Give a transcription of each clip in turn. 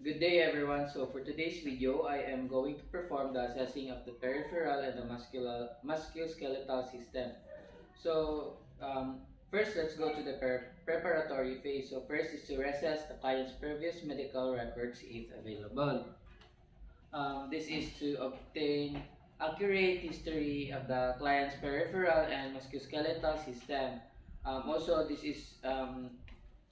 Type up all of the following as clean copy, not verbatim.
Good day everyone. So for today's video, I am going to perform the assessing of the peripheral and the musculoskeletal system. So first, let's go to the preparatory phase. So first is to assess the client's previous medical records if available. This is to obtain accurate history of the client's peripheral and musculoskeletal system. Also, this is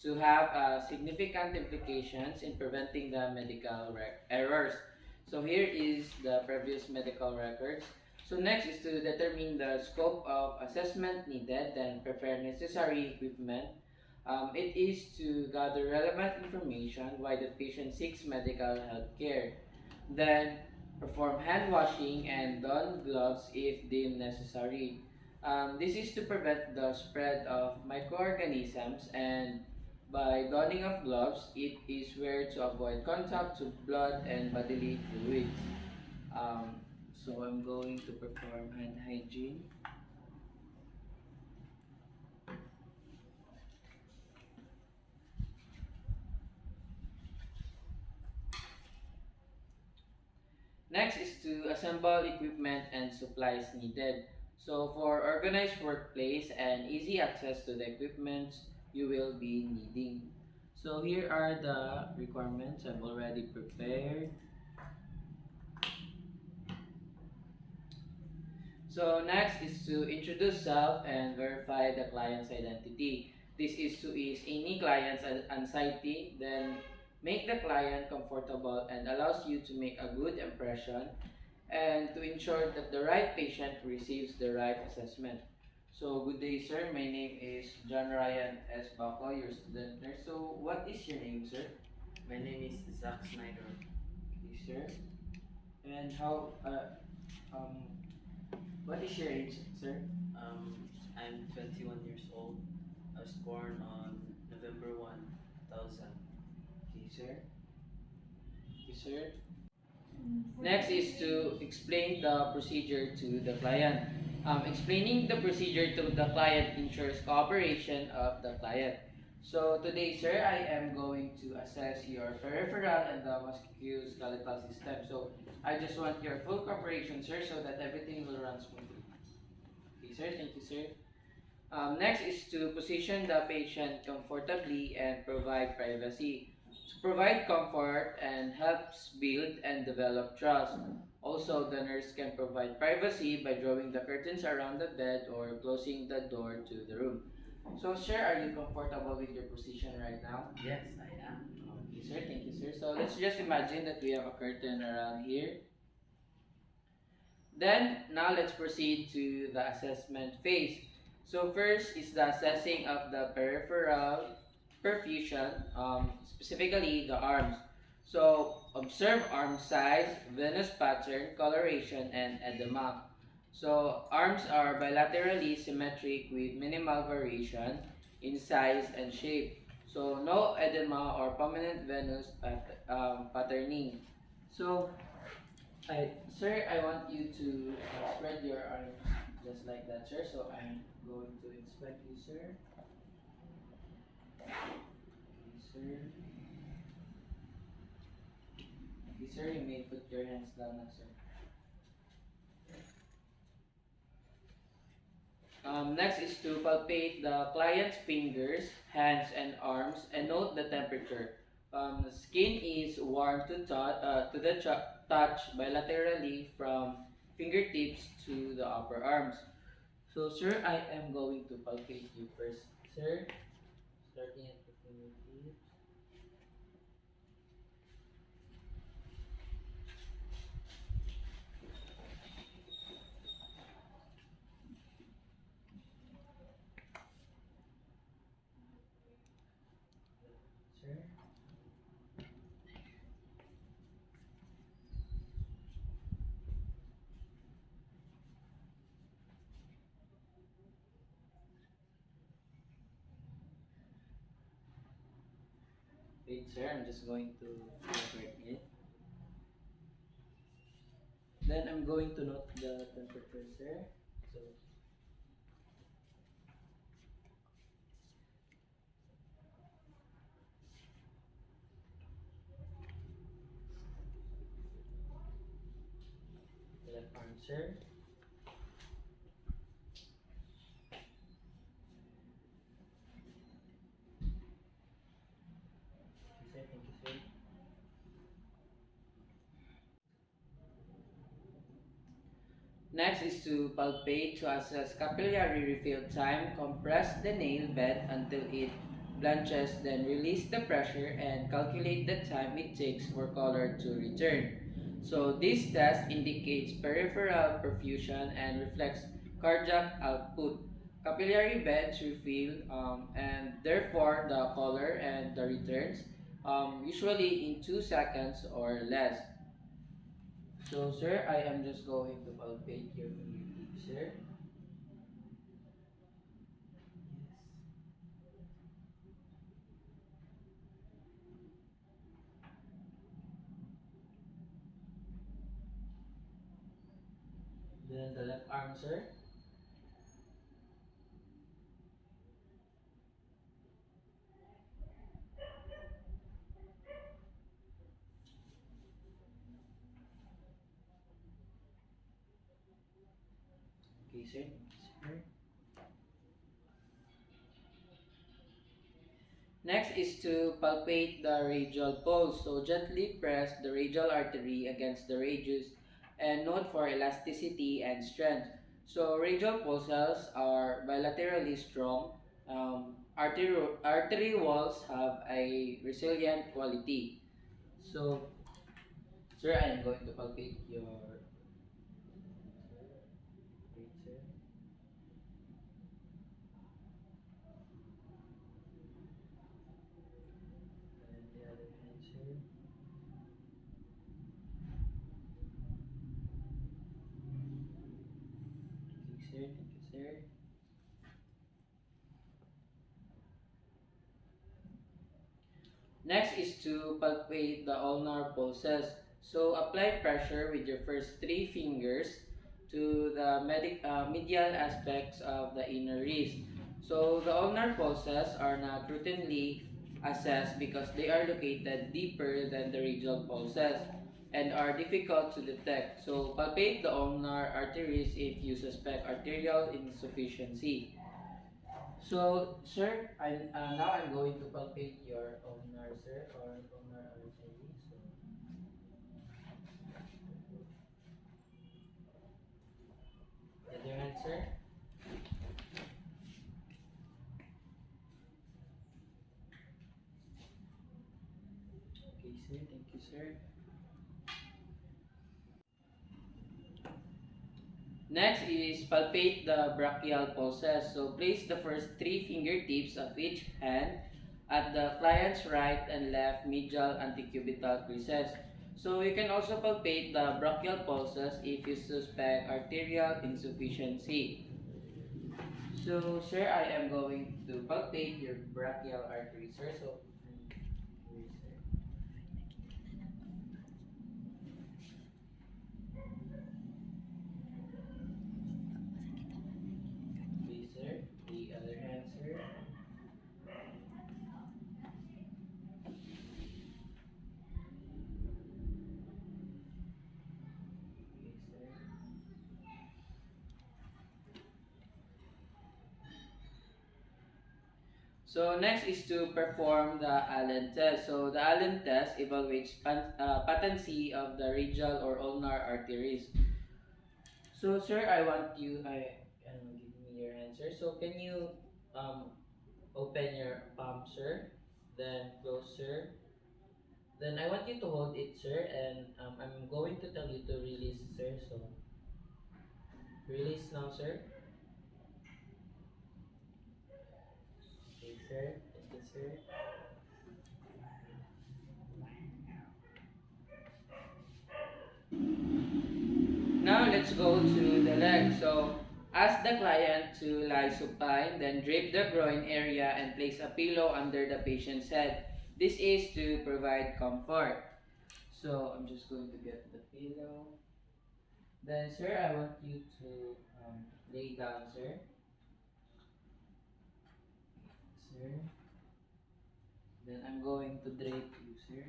to have significant implications in preventing the medical errors. So here is the previous medical records. So next is to determine the scope of assessment needed, then prepare necessary equipment. It is to gather relevant information why the patient seeks medical health care. Then perform hand washing and don gloves if deemed necessary. This is to prevent the spread of microorganisms, and by donning of gloves, it is where to avoid contact to blood and bodily fluids. Um, so I'm going to perform hand hygiene. Next is to assemble equipment and supplies needed. So for organized workplace and easy access to the equipment you will be needing. So here are the requirements I've already prepared. So next is to introduce self and verify the client's identity. This is to ease any client's anxiety, then make the client comfortable and allows you to make a good impression and to ensure that the right patient receives the right assessment. So good day sir, my name is John Ryan S. Baco, your student nurse. So what is your name sir? My name is Zach Snyder. Yes sir. And how um what is your age sir? I'm 21 years old. I was born on November 1, 2000. Okay sir. Okay sir. Next is to explain the procedure to the client. Explaining the procedure to the client ensures cooperation of the client. So today, sir, I am going to assess your peripheral and the musculoskeletal system. So I just want your full cooperation, sir, so that everything will run smoothly. Okay, sir. Thank you, sir. Next is to position the patient comfortably and provide privacy. To provide comfort and helps build and develop trust. Also, the nurse can provide privacy by drawing the curtains around the bed or closing the door to the room. So, sir, are you comfortable with your position right now? Yes, I am. Okay, sir. Thank you, sir. So, let's just imagine that we have a curtain around here. Then, now let's proceed to the assessment phase. So, first is the assessing of the peripheral perfusion, specifically the arms. So, observe arm size, venous pattern, coloration, and edema. So, arms are bilaterally symmetric with minimal variation in size and shape. So, no edema or permanent venous patterning. So, sir, I want you to spread your arms just like that, sir. So I'm going to inspect you, sir. Okay, sir. Okay, sir, you may put your hands down now, sir. Next is to palpate the client's fingers, hands, and arms and note the temperature. The skin is warm to the touch bilaterally from fingertips to the upper arms. So, sir, I am going to palpate you first, sir. Starting at the fingertips. Sir. Wait, sir, I'm just going to convert it. Then I'm going to note the temperature, sir. So, left arm, sir. Okay, sir. Thank you, sir. Next is to palpate to assess capillary refill time. Compress the nail bed until it blanches, then release the pressure and calculate the time it takes for color to return. So this test indicates peripheral perfusion and reflects cardiac output. Capillary beds refill and therefore the color and the returns usually in 2 seconds or less. So, sir, I am just going to palpate your fingertips, sir. Then the left arm, sir. Okay, sir. Sir. Next is to palpate the radial pulse. So, gently press the radial artery against the radius and note for elasticity and strength. So, radial pulses are bilaterally strong. Artery walls have a resilient quality. So, sir, I am going to palpate your right, sir. And the other hand, sir. Okay, sir. Thank you, sir. Next is to palpate the ulnar pulses. So apply pressure with your first three fingers to the medial aspects of the inner wrist. So the ulnar pulses are not routinely assessed because they are located deeper than the radial pulses and are difficult to detect. So palpate the ulnar arteries if you suspect arterial insufficiency. So, sir, now I'm going to palpate your ulnar, sir, or ulnar artery. So, other hand, sir. Okay, sir. Thank you, sir. Next is palpate the brachial pulses. So, place the first three fingertips of each hand at the client's right and left medial antecubital creases. So, you can also palpate the brachial pulses if you suspect arterial insufficiency. So, sir, I am going to palpate your brachial artery, sir. So, here, sir. Okay, sir. The other hand, sir. Okay, sir. So, next is to perform the Allen test. So, the Allen test evaluates patency of the radial or ulnar arteries. So, sir, give me your answer. So, can you um, open your palm, sir? Then close, sir. Then I want you to hold it, sir, and I'm going to tell you to release, sir. So, release now, sir. Okay, sir. Thank you, sir. Now let's go to the leg. So ask the client to lie supine, then drape the groin area and place a pillow under the patient's head. This is to provide comfort. So I'm just going to get the pillow. Then, sir, I want you to lay down, sir. Sir. Then I'm going to drape you, sir.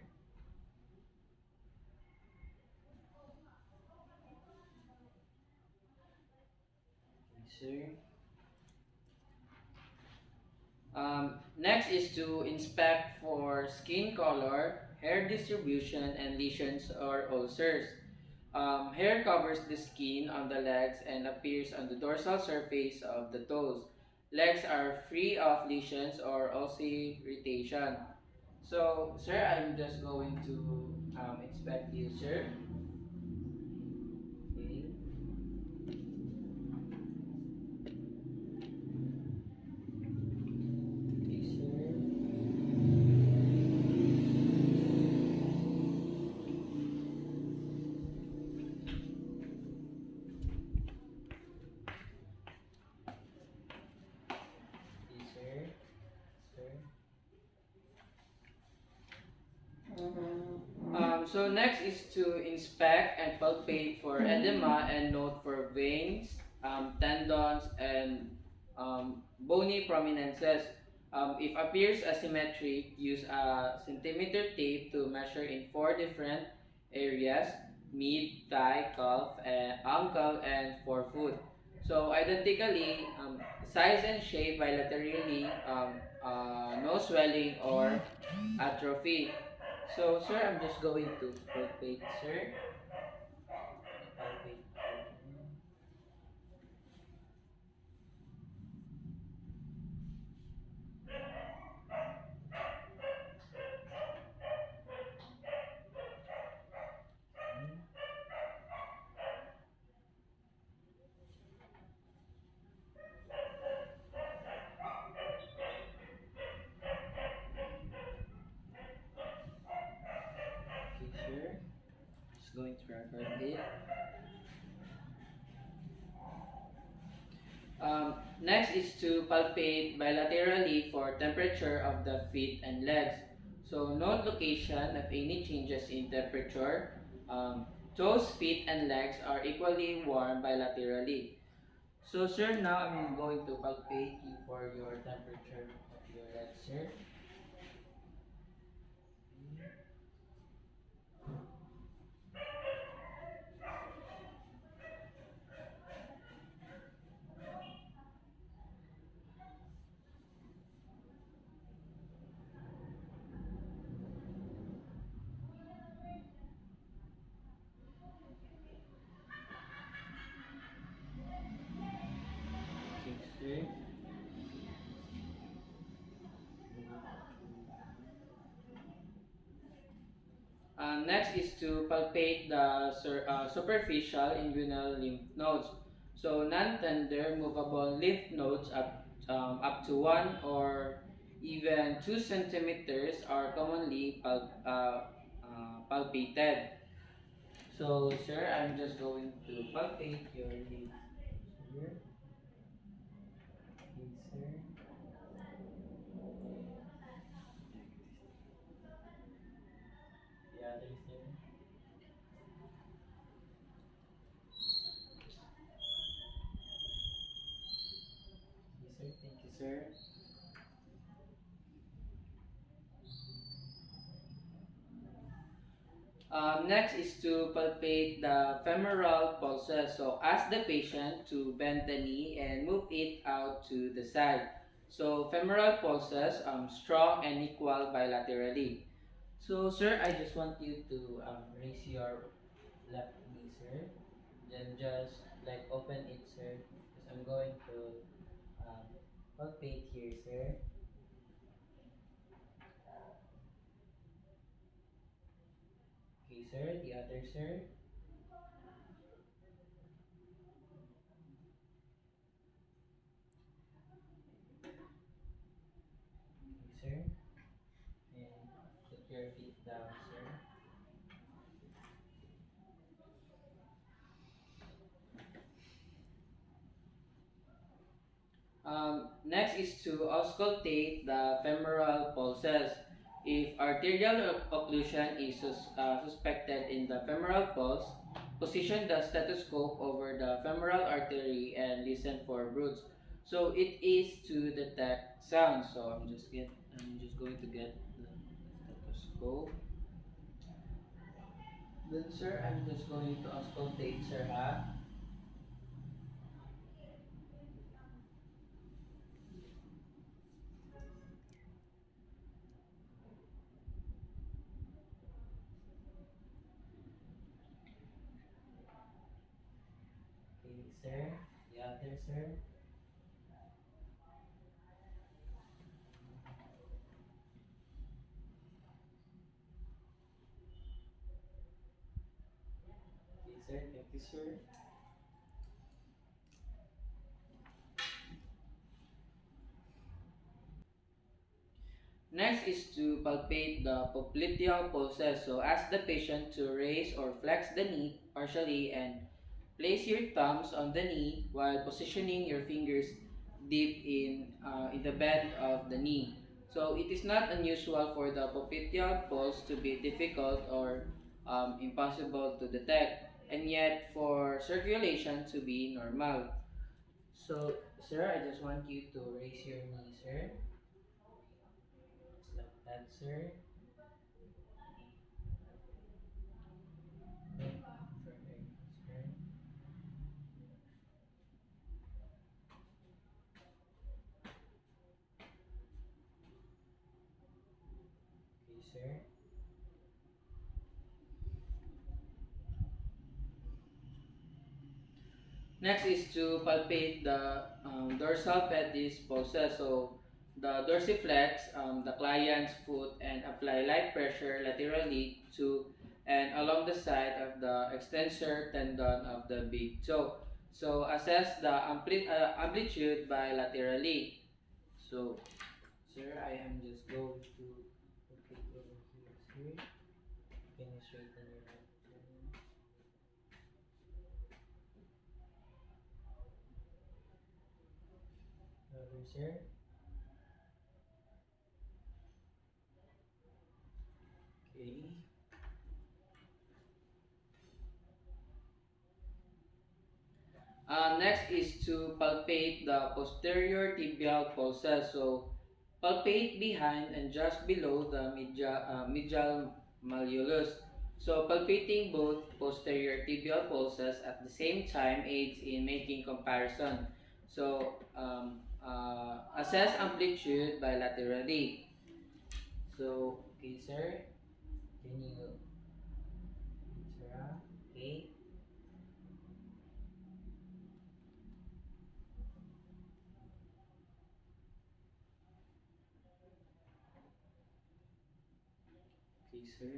sir. Next is to inspect for skin color, hair distribution, and lesions or ulcers. Hair covers the skin on the legs and appears on the dorsal surface of the toes. Legs are free of lesions or irritation. So, sir, I'm just going to inspect you, sir. Okay. Okay, sir. Okay, sir. Sir. So next is to inspect and palpate for edema and note for veins, tendons, and bony prominences. If appears asymmetric, use a centimeter tape to measure in four different areas: mid, thigh, calf, and ankle, and forefoot. So identically, size and shape bilaterally, no swelling or atrophy. So, sir, I'm just going to palpate, sir. Palpate. Okay, sir. Just going to record it. Next is to palpate bilaterally for temperature of the feet and legs. So, note location of any changes in temperature. Toes, feet, and legs are equally warm bilaterally. So, sir, now I'm going to palpate you for your temperature of your legs, sir. Okay, sir. Next is to palpate the superficial inguinal lymph nodes. So non-tender movable lymph nodes up to 1 or even 2 centimeters are commonly palpated. So, sir, I'm just going to palpate your lymph here. Okay, sir. The other, sir. Okay, sir. Thank you, sir. Next is to palpate the femoral pulses. So ask the patient to bend the knee and move it out to the side. So femoral pulses, strong and equal bilaterally. So sir, I just want you to raise your left knee, sir. Then just like open it, sir. Because I'm going to um, palpate here, sir. Okay, sir. The other, sir. Okay, sir. And put your feet down, sir. Next is to auscultate the femoral pulses. If arterial occlusion is suspected in the femoral pulse, position the stethoscope over the femoral artery and listen for bruits. So it is to detect sound. So I'm just going to get the stethoscope. Then sir, I'm just going to auscultate, sir, ha? sir. The other, sir. Okay, sir. Thank you, sir. Next is to palpate the popliteal pulses. So ask the patient to raise or flex the knee partially and place your thumbs on the knee while positioning your fingers deep in the bend of the knee. So it is not unusual for the popliteal pulse to be difficult or impossible to detect, and yet for circulation to be normal. So, sir, I just want you to raise your knee, sir. Just like that, sir. Perfect, sir. Okay, sir. Next is to palpate the dorsal pedis pulses. So the dorsiflex the client's foot and apply light pressure laterally to and along the side of the extensor tendon of the big toe. So assess the amplitude bilaterally. So, sir, I am just going to put it over here, sir. Can you straighten your head, sir? Over, sir. Okay. Next is to palpate the posterior tibial pulses. So, palpate behind and just below the medial malleolus. So, palpating both posterior tibial pulses at the same time aids in making comparison. So, assess amplitude bilaterally. So, okay, sir, can you, sir, okay, okay, sir.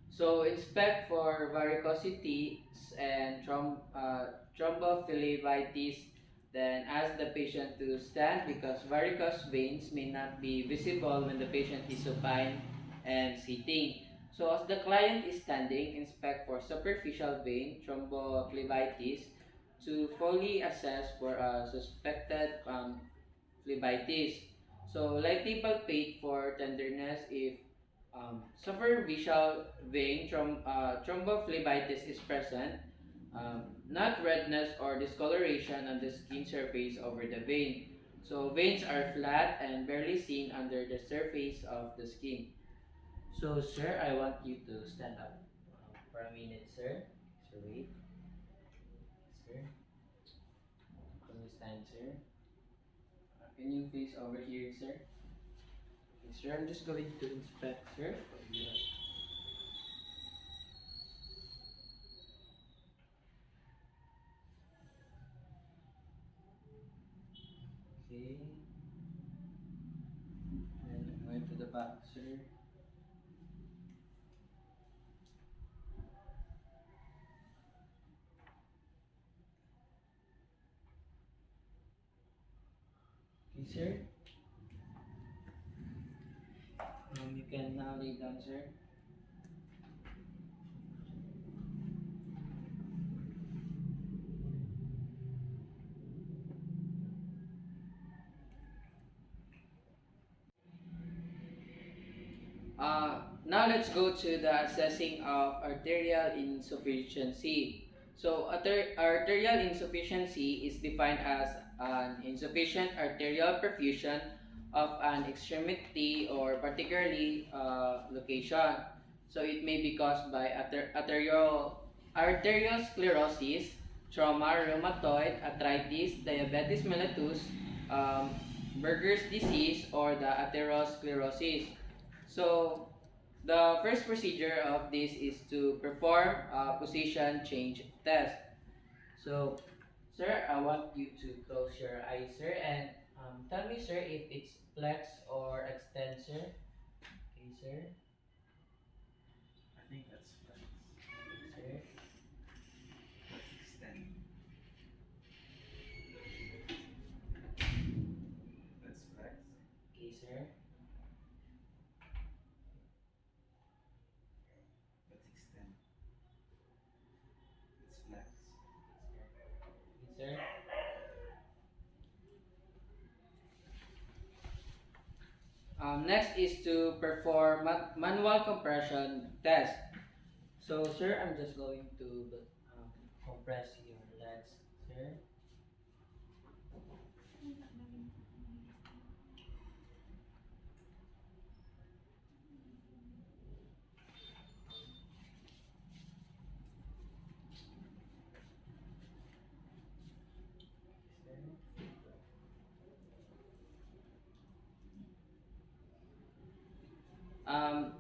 So inspect for varicosities and thrombophlebitis. Then ask the patient to stand because varicose veins may not be visible when the patient is supine and sitting. So as the client is standing, inspect for superficial vein thrombophlebitis to fully assess for a suspected phlebitis. So lightly palpate for tenderness if superficial vein thrombophlebitis is present, not redness or discoloration on the skin surface over the vein. So veins are flat and barely seen under the surface of the skin. So sir, I want you to stand up for a minute, sir. So wait, sir. Can you stand, sir? Can you face over here, sir? Okay, sir, I'm just going to inspect, sir. Okay. Then I'm going to the back, sir. Okay, sir. You can now lay down, sir. Now let's go to the assessing of arterial insufficiency. So arterial insufficiency is defined as an insufficient arterial perfusion of an extremity or particularly location. So it may be caused by arteriosclerosis, trauma, rheumatoid, arthritis, diabetes mellitus, um, Berger's disease, or the atherosclerosis. So The first procedure of this is to perform a position change test. So, sir, I want you to close your eyes, sir, and tell me, sir, if it's flex or extend, sir. Okay, sir. I think that's flex. Sir. Let's extend. That's flex. Okay, sir. Let's extend. It's flex. Okay, sir. Next is to perform manual compression test. So, sir, I'm just going to um, compress your legs, sir.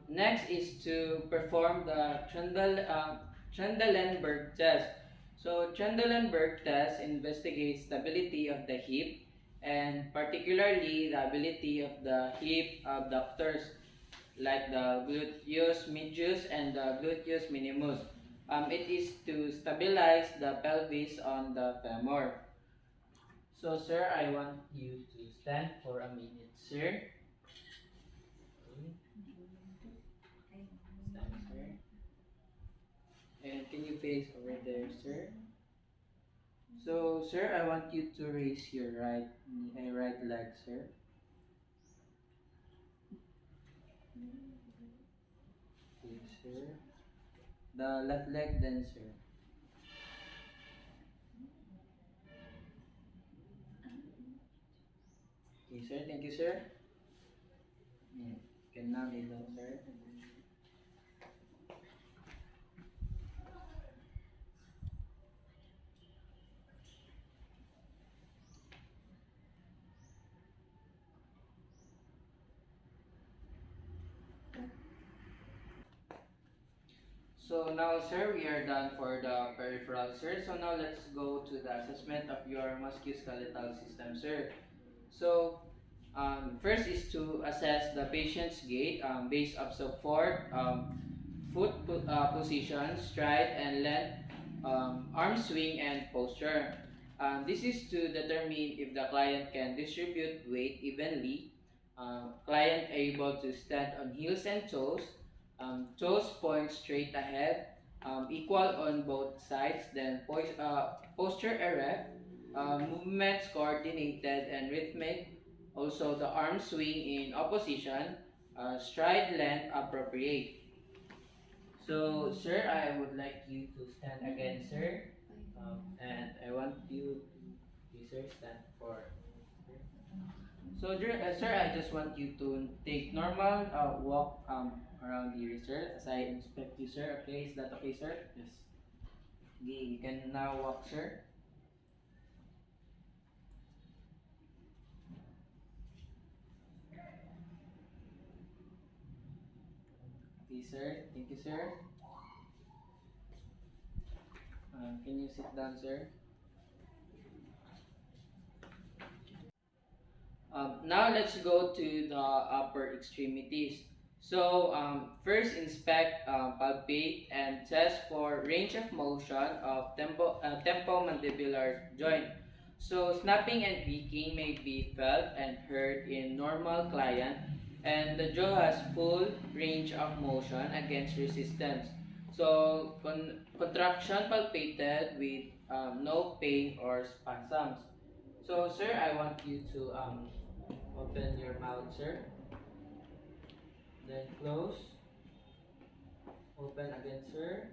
Next is to perform the Trendelenburg test. So Trendelenburg test investigates stability of the hip and particularly the ability of the hip abductors like the gluteus medius and the gluteus minimus. It is to stabilize the pelvis on the femur. So sir, I want you to stand for a minute, sir. Stand, sir. And can you face over there, sir? So, sir, I want you to raise your right knee, right leg, sir. Okay, sir. The left leg, then, sir. Okay, sir. Thank you, sir. Yeah. Can now lay down, sir. So now, sir, we are done for the peripheral, sir. So now let's go to the assessment of your musculoskeletal system, sir. So, first is to assess the patient's gait based off support, position, stride and length, arm swing and posture. This is to determine if the client can distribute weight evenly, client able to stand on heels and toes, toes point straight ahead, equal on both sides, then posture erect, movements coordinated and rhythmic, also the arm swing in opposition, stride length appropriate. So, sir, I would like you to stand again, sir. And I want you, sir, stand for. So, sir, I just want you to take normal walk around here, sir, as I inspect you, sir. Okay, is that okay, sir? Yes. Okay, you can now walk, sir. Okay, sir. Thank you, sir. Can you sit down, sir? Now let's go to the upper extremities. So first inspect, palpate, and test for range of motion of tempomandibular joint. So snapping and creaking may be felt and heard in normal client, and the jaw has full range of motion against resistance. So contraction palpated with no pain or spasms. So sir, I want you to open your mouth, sir. Then close. Open again, sir.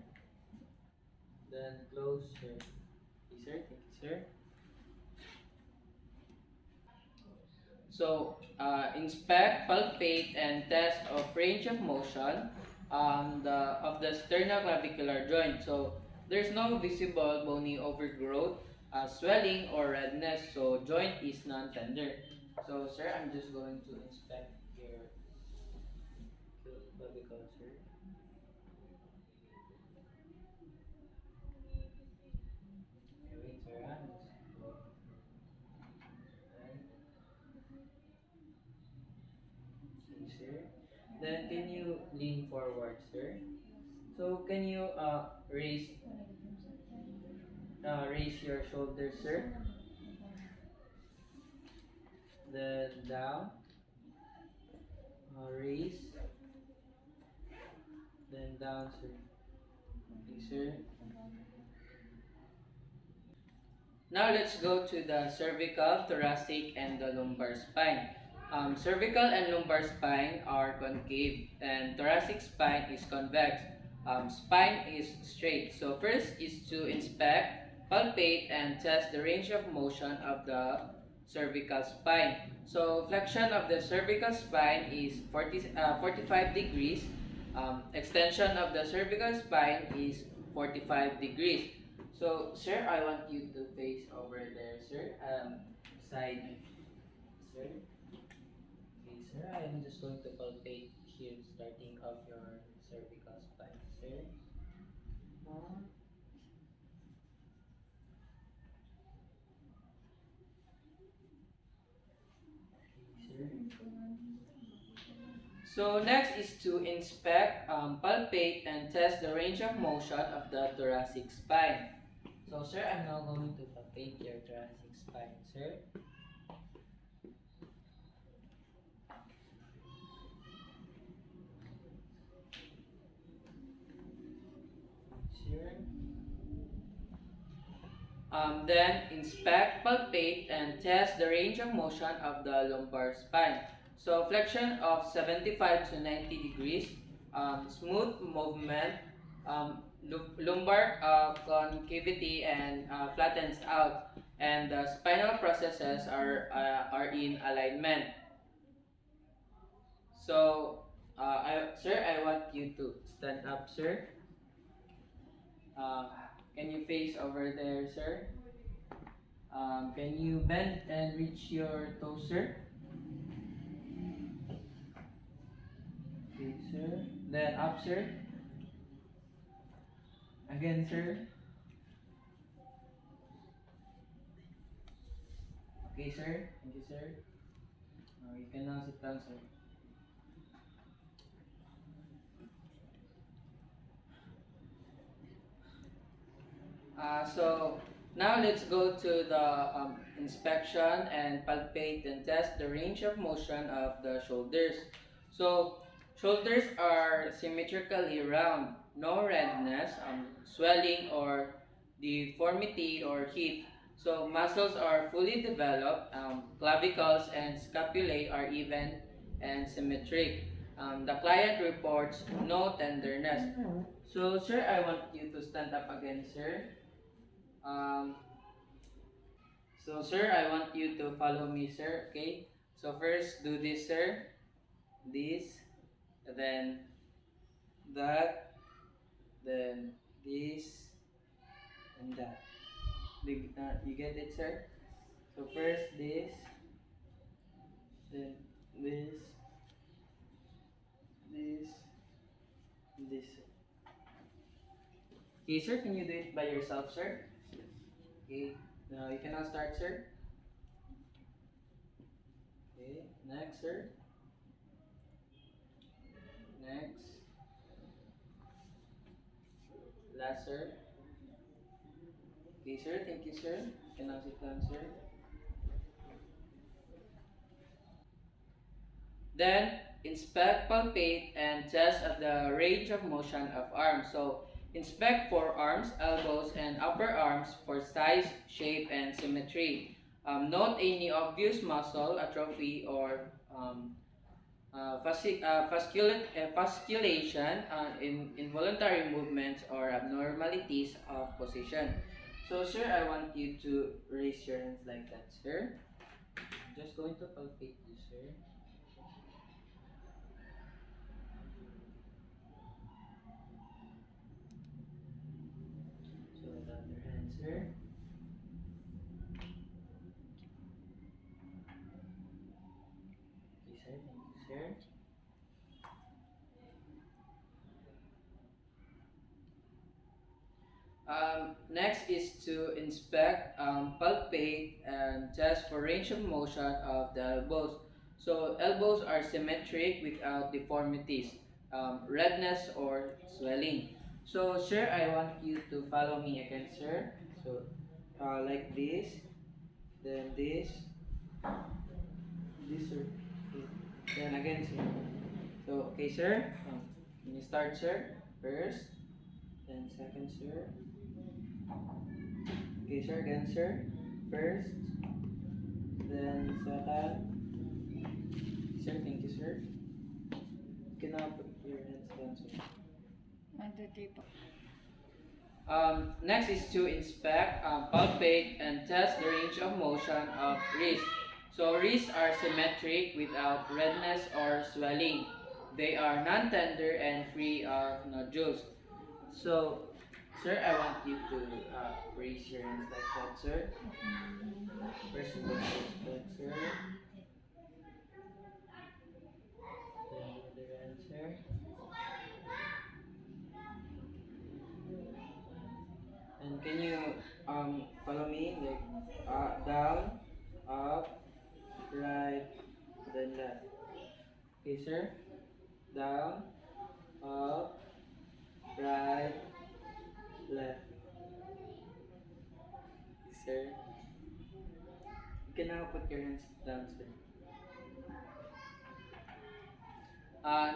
Then close, sir. Okay, sir. Thank you, sir. So, inspect, palpate, and test of range of motion of the sternoclavicular joint. So, there's no visible bony overgrowth, swelling, or redness. So, joint is non-tender. So, sir, I'm just going to inspect your clavicle, sir. Okay, wait, sir. Let's go. Okay, sir. Then can you lean forward, sir? So can you raise your shoulders, sir? Then down, raise, then down, sir. Okay, sir. Now let's go to the cervical, thoracic, and the lumbar spine. Cervical and lumbar spine are concave, and thoracic spine is convex. Spine is straight. So first is to inspect, palpate, and test the range of motion of the cervical spine. So flexion of the cervical spine is 45 degrees. Extension of the cervical spine is 45 degrees. So, sir, I want you to face over there, sir. Side, sir. Okay, sir. I am just going to palpate here, starting off your cervical spine, sir. Okay, sir. So next is to inspect, palpate, and test the range of motion of the thoracic spine. So, sir, I'm now going to palpate your thoracic spine, sir. Sure. Then inspect, palpate, and test the range of motion of the lumbar spine. So flexion of 75 to 90 degrees, smooth movement, lumbar concavity and flattens out, and the spinal processes are in alignment. So, sir, I want you to stand up, sir. Uh, can you face over there, sir? Can you bend and reach your toes, sir? Okay, sir. Then up, sir. Again, sir. Okay, sir. Thank you, sir. You can now sit down, sir. So now let's go to the inspection and palpate and test the range of motion of the shoulders. So shoulders are symmetrically round, no redness, swelling or deformity or heat. So muscles are fully developed, clavicles and scapulae are even and symmetric. The client reports no tenderness. So sir, I want you to stand up again, sir. Um, so sir, I want you to follow me, sir. Okay. So first, do this, sir. This, then that, then this, and that. You get it, sir? So first this, then this, this. Okay, sir. Can you do it by yourself, sir? Okay. Now you can now start, sir. Okay. Next, sir. Next. Last, sir. Okay, sir. Thank you, sir. You can now sit down, sir. Then, inspect, palpate, and test of the range of motion of arms. So, inspect forearms, elbows, and upper arms for size, shape, and symmetry. Note any obvious muscle atrophy or fasciculation in involuntary movements or abnormalities of position. So, sir, I want you to raise your hands like that, sir. I'm just going to palpate you, sir. So, the other hand, sir. Okay, sir. Thank you, sir. Next is to inspect, palpate, and test for range of motion of the elbows. So elbows are symmetric without deformities, redness or swelling. So sir, I want you to follow me again, sir. So like this, then this, sir. Okay. Then again, sir. So okay, sir. Can you start, sir? First, then second, sir. Okay, sir, again, sir. First, then second. Sir, thank you, sir. You can now put your hands down, sir. Next is to inspect, palpate, and test the range of motion of wrist. So wrists are symmetric without redness or swelling. They are non-tender and free of nodules. So, sir, I want you to raise your hands like that, sir. First, you look like that, sir. Then the other hand, sir. And can you follow me like down, up, right, then left. Okay, sir. Down, up, right, left. Sir. You can now put your hands down, sir.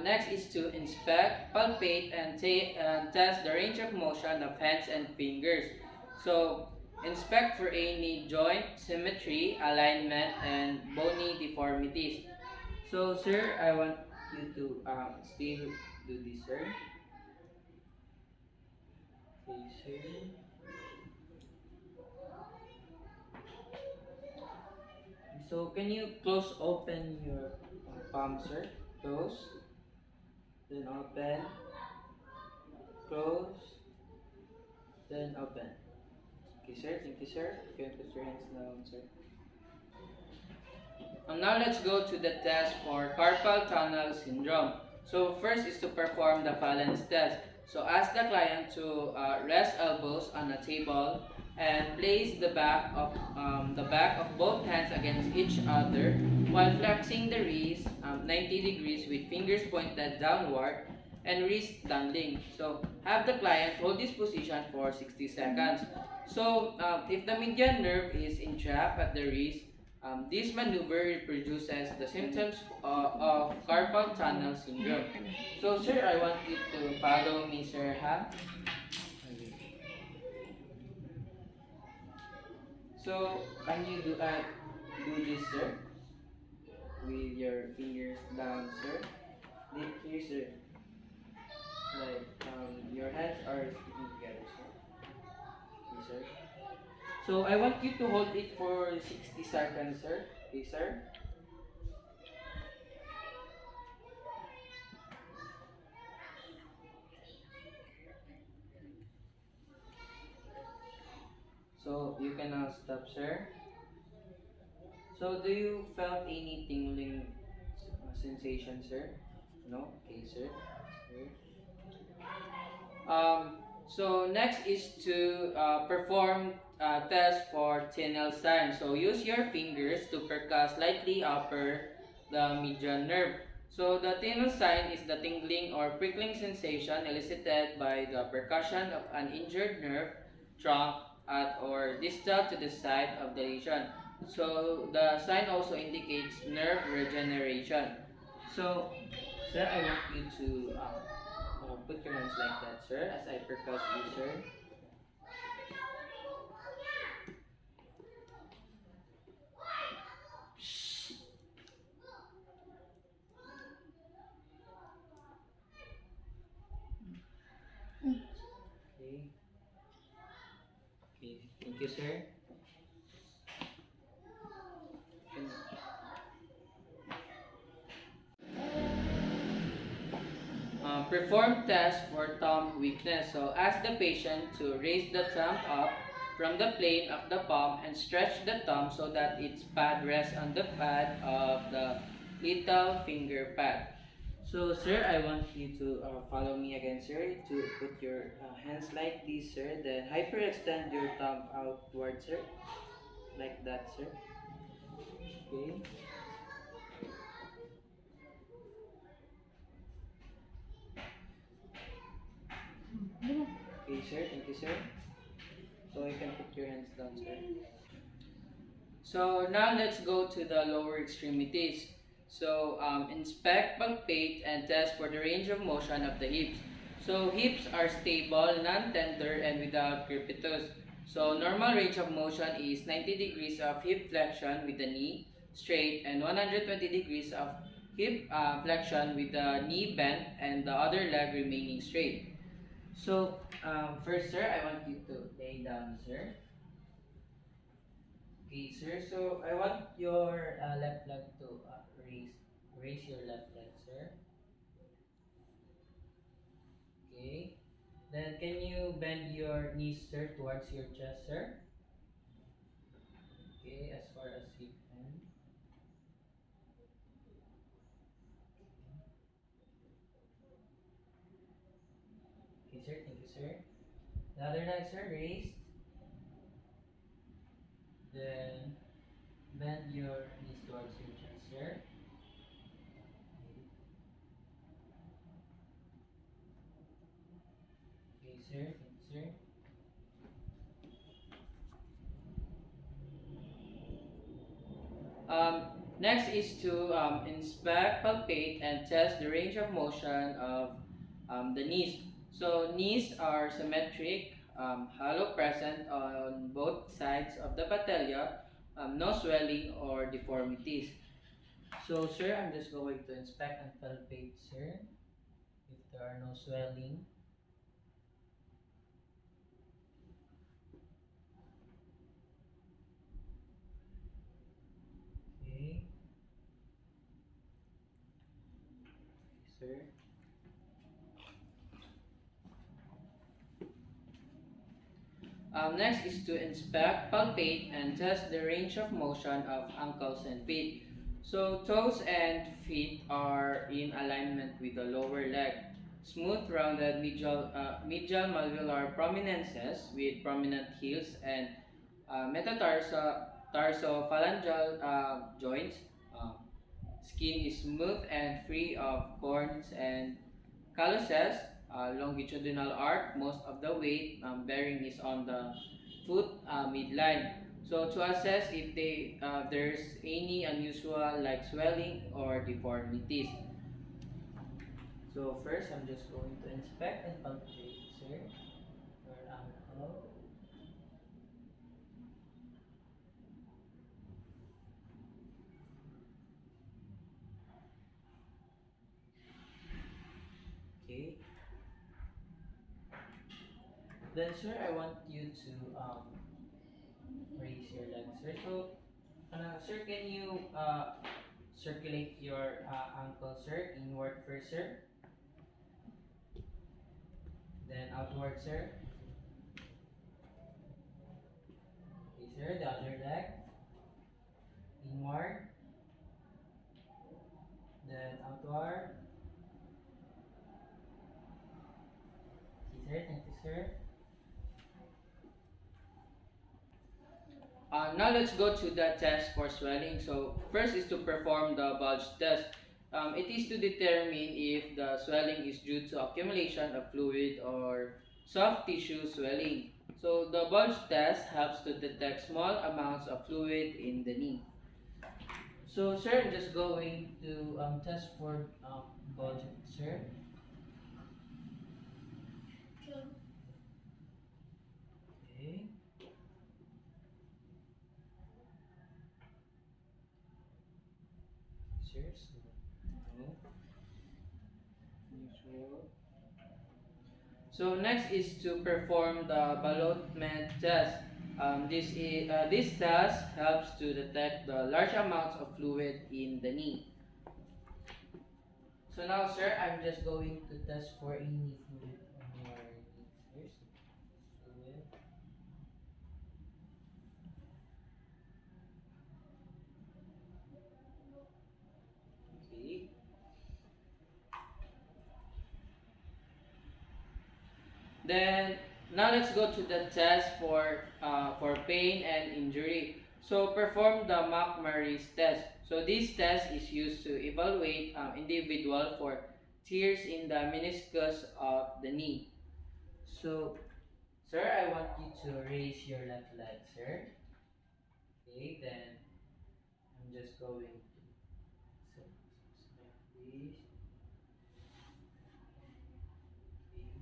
Next is to inspect, palpate, and test the range of motion of hands and fingers. So, inspect for any joint symmetry, alignment, and bony deformities. So, sir, I want you to still do this, sir. Okay, sir. So, can you close open your palm, sir? Close, then open, close, then open. Okay, sir. Thank you, sir. You can put your hands down, sir. Now let's go to the test for carpal tunnel syndrome. So first is to perform the balance test. So ask the client to rest elbows on a table and place the back of both hands against each other while flexing the wrist 90 degrees with fingers pointed downward and wrist dangling. So have the client hold this position for 60 seconds. So if the median nerve is entrapped at the wrist, this maneuver reproduces the symptoms of carpal tunnel syndrome. So, sir, I want you to follow me, sir, ha? So, can you do this, sir? With your fingers down, sir. Here, sir. Like, your hands are sticking together, sir. Okay, sir. So I want you to hold it for 60 seconds, sir. Okay, sir. So you can now stop, sir. So do you felt any tingling sensation, sir? No? Okay, sir. Sir. So next is to perform test for Tinel sign. So use your fingers to percuss slightly upper the median nerve. So the Tinel sign is the tingling or prickling sensation elicited by the percussion of an injured nerve trunk at or distal to the site of the lesion. So the sign also indicates nerve regeneration. So, sir, I want you to put your hands like that, sir, as I percuss you, sir. Okay. Okay, thank you, sir. Perform test for thumb weakness. So ask the patient to raise the thumb up from the plane of the palm and stretch the thumb so that its pad rests on the pad of the little finger pad. So, sir, I want you to follow me again, sir. To put your hands like this, sir. Then hyperextend your thumb outward, sir. Like that, sir. Okay. Okay, sir. Thank you, sir. So you can put your hands down, sir. So now let's go to the lower extremities. So inspect, palpate, and test for the range of motion of the hips. So hips are stable, non-tender, and without crepitus. So normal range of motion is 90 degrees of hip flexion with the knee straight and 120 degrees of hip flexion with the knee bent and the other leg remaining straight. So first, sir, I want you to lay down, sir. Okay, sir. So I want your left leg to raise your left leg, sir. Okay. Then can you bend your knees, sir, towards your chest, sir? Okay, as far as you can. Okay, sir. Thank you, sir. The other leg, sir, raised. Then bend your knees towards your chest, sir. Okay, sir. Thank you, sir. Next is to inspect, palpate, and test the range of motion of the knees. So knees are symmetric, hollow present on both sides of the patella, no swelling or deformities. So sir, I'm just going to inspect and palpate, sir, if there are no swelling. Okay, sir. Next is to inspect, palpate, and test the range of motion of ankles and feet. So toes and feet are in alignment with the lower leg. Smooth, rounded medial malleolar prominences with prominent heels and metatarso-tarsophalangeal joints. Um, Skin is smooth and free of corns and calluses, longitudinal arc. Most of the weight bearing is on the foot midline. So to assess if there's any unusual like swelling or deformities. So first, I'm just going to inspect and palpate, sir, your ankle. Okay. Then, sir, I want you to raise your legs, sir. So, sir, can you circulate your ankle, sir, inward first, sir, then outward, sir. Okay, sir, the other leg, inward, then outward. Okay, sir, thank you, sir. Now let's go to the test for swelling. So first is to perform the bulge test. It is to determine if the swelling is due to accumulation of fluid or soft tissue swelling. So the bulge test helps to detect small amounts of fluid in the knee. So sir, I'm just going to test for bulge, sir. Okay. Sir, no. Usual. So next is to perform the ballotment test. This test helps to detect the large amounts of fluid in the knee. So now, sir, I'm just going to test for any fluid on your knee. Here's the fluid. Okay. Then now let's go to the test for pain and injury. So perform the McMurray's test. So this test is used to evaluate individual for tears in the meniscus of the knee. So, sir, I want you to raise your left leg, sir. Okay, then I'm just going to set like this. Okay.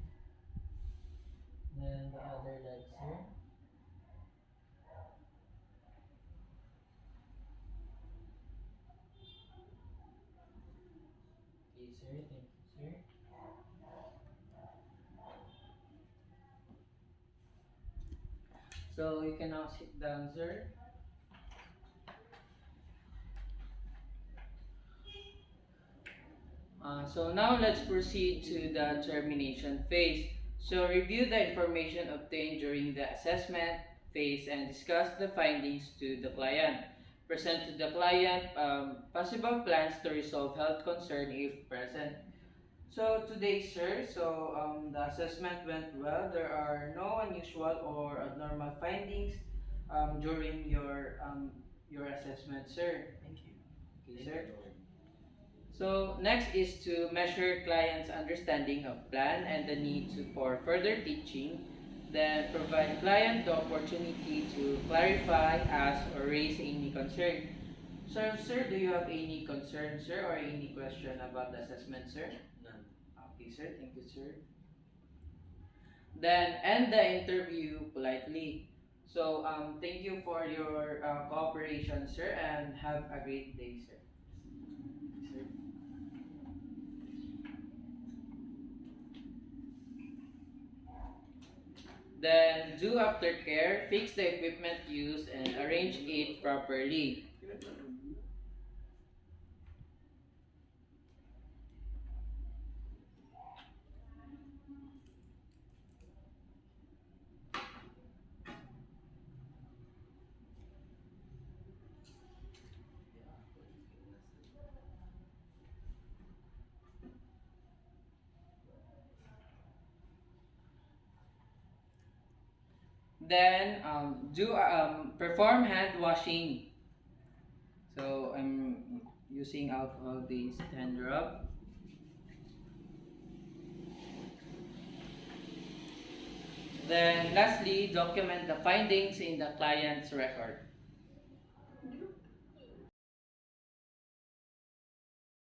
Then the other leg, sir. Okay, sir. Thank you, sir. So you can now sit down, sir. So now let's proceed to the termination phase. So review the information obtained during the assessment phase and discuss the findings to the client. Present to the client possible plans to resolve health concern if present. So today, sir, the assessment went well. There are no unusual or abnormal findings during your assessment, sir. Thank you. Okay, Thank sir. you, Lord. So next is to measure client's understanding of plan and the need for further teaching. Then provide client the opportunity to clarify, ask, or raise any concern. Sir, do you have any concern, sir, or any question about the assessment, sir? None. Okay, sir. Thank you, sir. Then end the interview politely. So thank you for your cooperation, sir, and have a great day, sir. Sir. Then do aftercare, fix the equipment used, and arrange it properly. Then do perform hand washing. So I'm using alcohol based hand rub. Then lastly, document the findings in the client's record.